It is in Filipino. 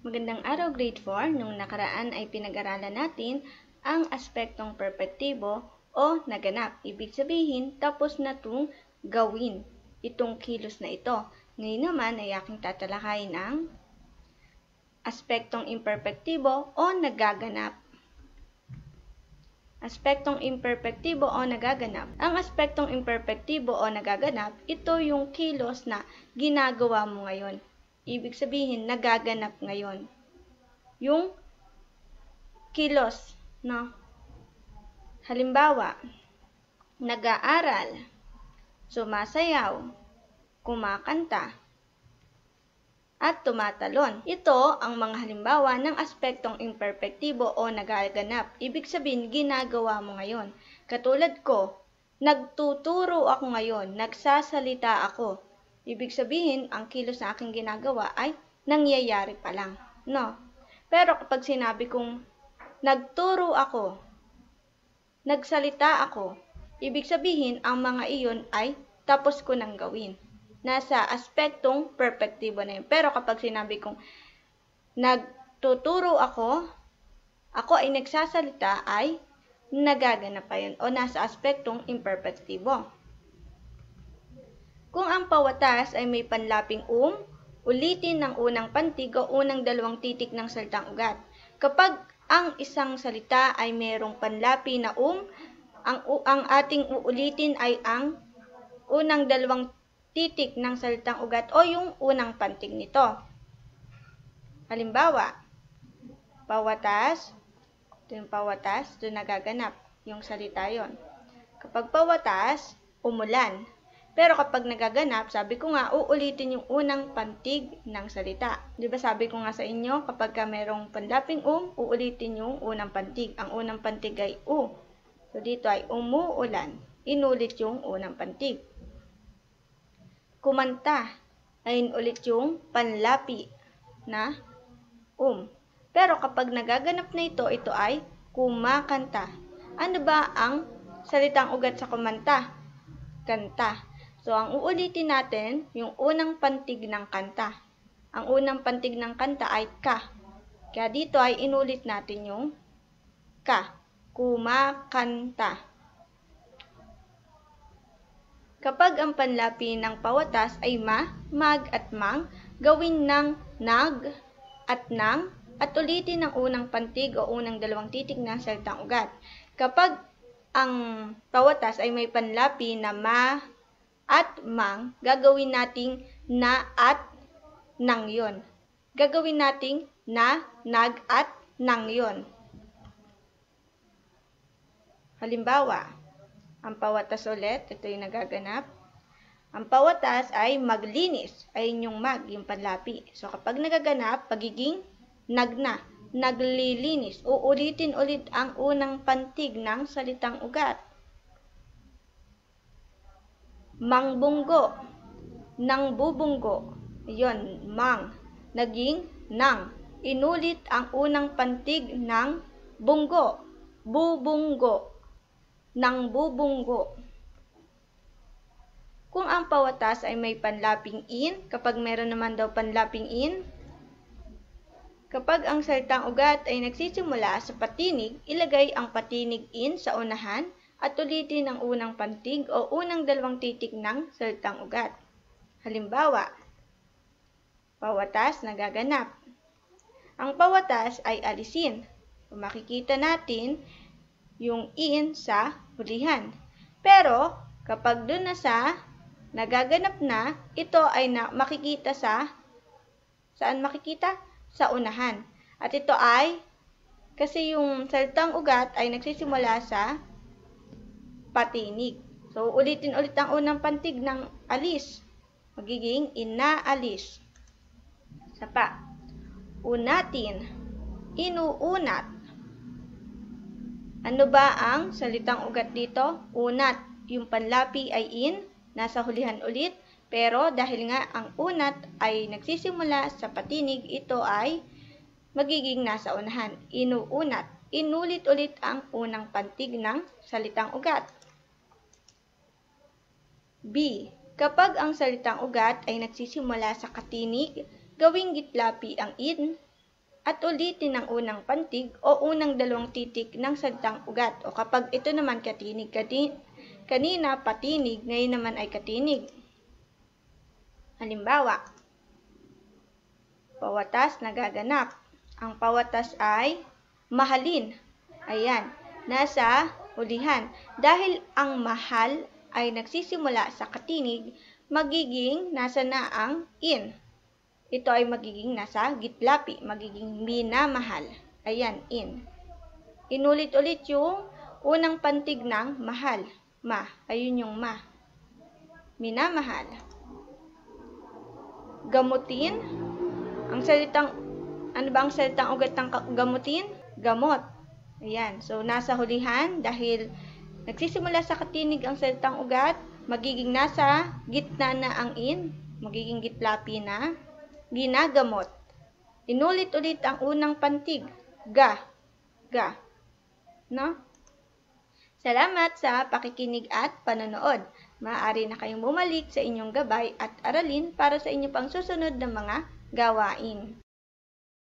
Magandang araw, Grade 4. Nung nakaraan ay pinag-aralan natin ang aspektong perpektibo o naganap. Ibig sabihin, tapos na itong gawin itong kilos na ito. Ngayon naman ay aking tatalakayin ang aspektong imperpektibo o nagaganap. Aspektong imperpektibo o nagaganap. Ang aspektong imperpektibo o nagaganap, ito yung kilos na ginagawa mo ngayon. Ibig sabihin, nagaganap ngayon. Yung kilos, no? Halimbawa, nag-aaral, sumasayaw, kumakanta, at tumatalon. Ito ang mga halimbawa ng aspektong imperpektibo o nagaganap. Ibig sabihin, ginagawa mo ngayon. Katulad ko, nagtuturo ako ngayon, nagsasalita ako. Ibig sabihin, ang kilos na aking ginagawa ay nangyayari pa lang, no? Pero kapag sinabi kong nagturo ako, nagsalita ako, ibig sabihin, ang mga iyon ay tapos ko nang gawin. Nasa aspektong perpektibo na yun. Pero kapag sinabi kong nagtuturo ako ay nagsasalita, ay nagaganap pa yun o nasa aspektong imperpektibo. Kung ang pawatas ay may panlaping ulitin ng unang pantig o unang dalawang titik ng salitang ugat. Kapag ang isang salita ay mayroong panlapi na ang ating uulitin ay ang unang dalawang titik ng salitang ugat o yung unang pantig nito. Halimbawa, pawatas, ito yung pawatas, ito nagaganap, yung salita yon. Kapag pawatas, umulan. Pero kapag nagaganap, sabi ko nga, uulitin yung unang pantig ng salita. Di ba sabi ko nga sa inyo, kapag merong panlaping uulitin yung unang pantig. Ang unang pantig ay u. So dito ay umuulan. Inulit yung unang pantig. Kumanta, ay inulit yung panlapi na Pero kapag nagaganap na ito ay kumakanta. Ano ba ang salitang ugat sa kumanta? Kanta. So, ang uulitin natin, yung unang pantig ng kanta. Ang unang pantig ng kanta ay ka. Kaya dito ay inulit natin yung ka. Kumakanta. Kapag ang panlapi ng pawatas ay mag at mang, gawin ng nag at nang at ulitin ang unang pantig o unang dalawang titik ng salitang ugat. Kapag ang pawatas ay may panlapi na ma at mang, gagawin nating na at nang yon. Gagawin nating na, nag at nang yon. Halimbawa, ang pawatas ulit, ito yung nagaganap. Ang pawatas ay maglinis, ay yung mag, yung panlapi. So kapag nagaganap, pagiging nag na, naglilinis. Uulitin ulit ang unang pantig ng salitang ugat. Mangbunggo, nang bubunggo, yon, mang, naging nang, inulit ang unang pantig ng bunggo, bubunggo, nang bubunggo. Kung ang pawatas ay may panlaping in, kapag meron naman daw panlaping in, kapag ang salitang ugat ay nagsisimula sa patinig, ilagay ang patinig in sa unahan, at ulitin ang unang pantig o unang dalawang titik ng salitang ugat. Halimbawa, pawatas nagaganap. Ang pawatas ay alisin. Kung makikita natin yung in sa hulihan. Pero, kapag doon na sa nagaganap na, ito ay makikita saan makikita? Sa unahan. At ito ay, kasi yung salitang ugat ay nagsisimula sa patinig. So, ulitin ulit ang unang pantig ng alis. Magiging inaalis. Isa pa. Unatin. Inuunat. Ano ba ang salitang ugat dito? Unat. Yung panlapi ay in, nasa hulihan ulit. Pero dahil nga ang unat ay nagsisimula sa patinig, ito ay magiging nasa unahan. Inuunat. Inulit ulit ang unang pantig ng salitang ugat. B. Kapag ang salitang ugat ay nagsisimula sa katinig, gawing gitlapi ang in at ulitin ang unang pantig o unang dalawang titik ng salitang ugat. O kapag ito naman katinig, kanina patinig, ngayon naman ay katinig. Halimbawa, pawatas nagaganap. Ang pawatas ay mahalin. Ayan, nasa hulihan. Dahil ang mahal ay nagsisimula sa katinig, magiging nasa na ang in. Ito ay magiging nasa gitlapi, magiging minamahal. Ayan, in. Inulit-ulit yung unang pantig ng mahal. Ma, ayun yung ma. Minamahal. Gamutin. Ano ba ang salitang ugat ng gamutin? Gamot. Ayan, so nasa hulihan dahil nagsisimula sa katinig ang salitang ugat, magiging nasa gitna na ang in, magiging gitlapi na. Ginagamot. Inulit-ulit ang unang pantig. Ga. No? Salamat sa pakikinig at panonood. Maaari na kayong bumalik sa inyong gabay at aralin para sa inyong pang susunod na mga gawain.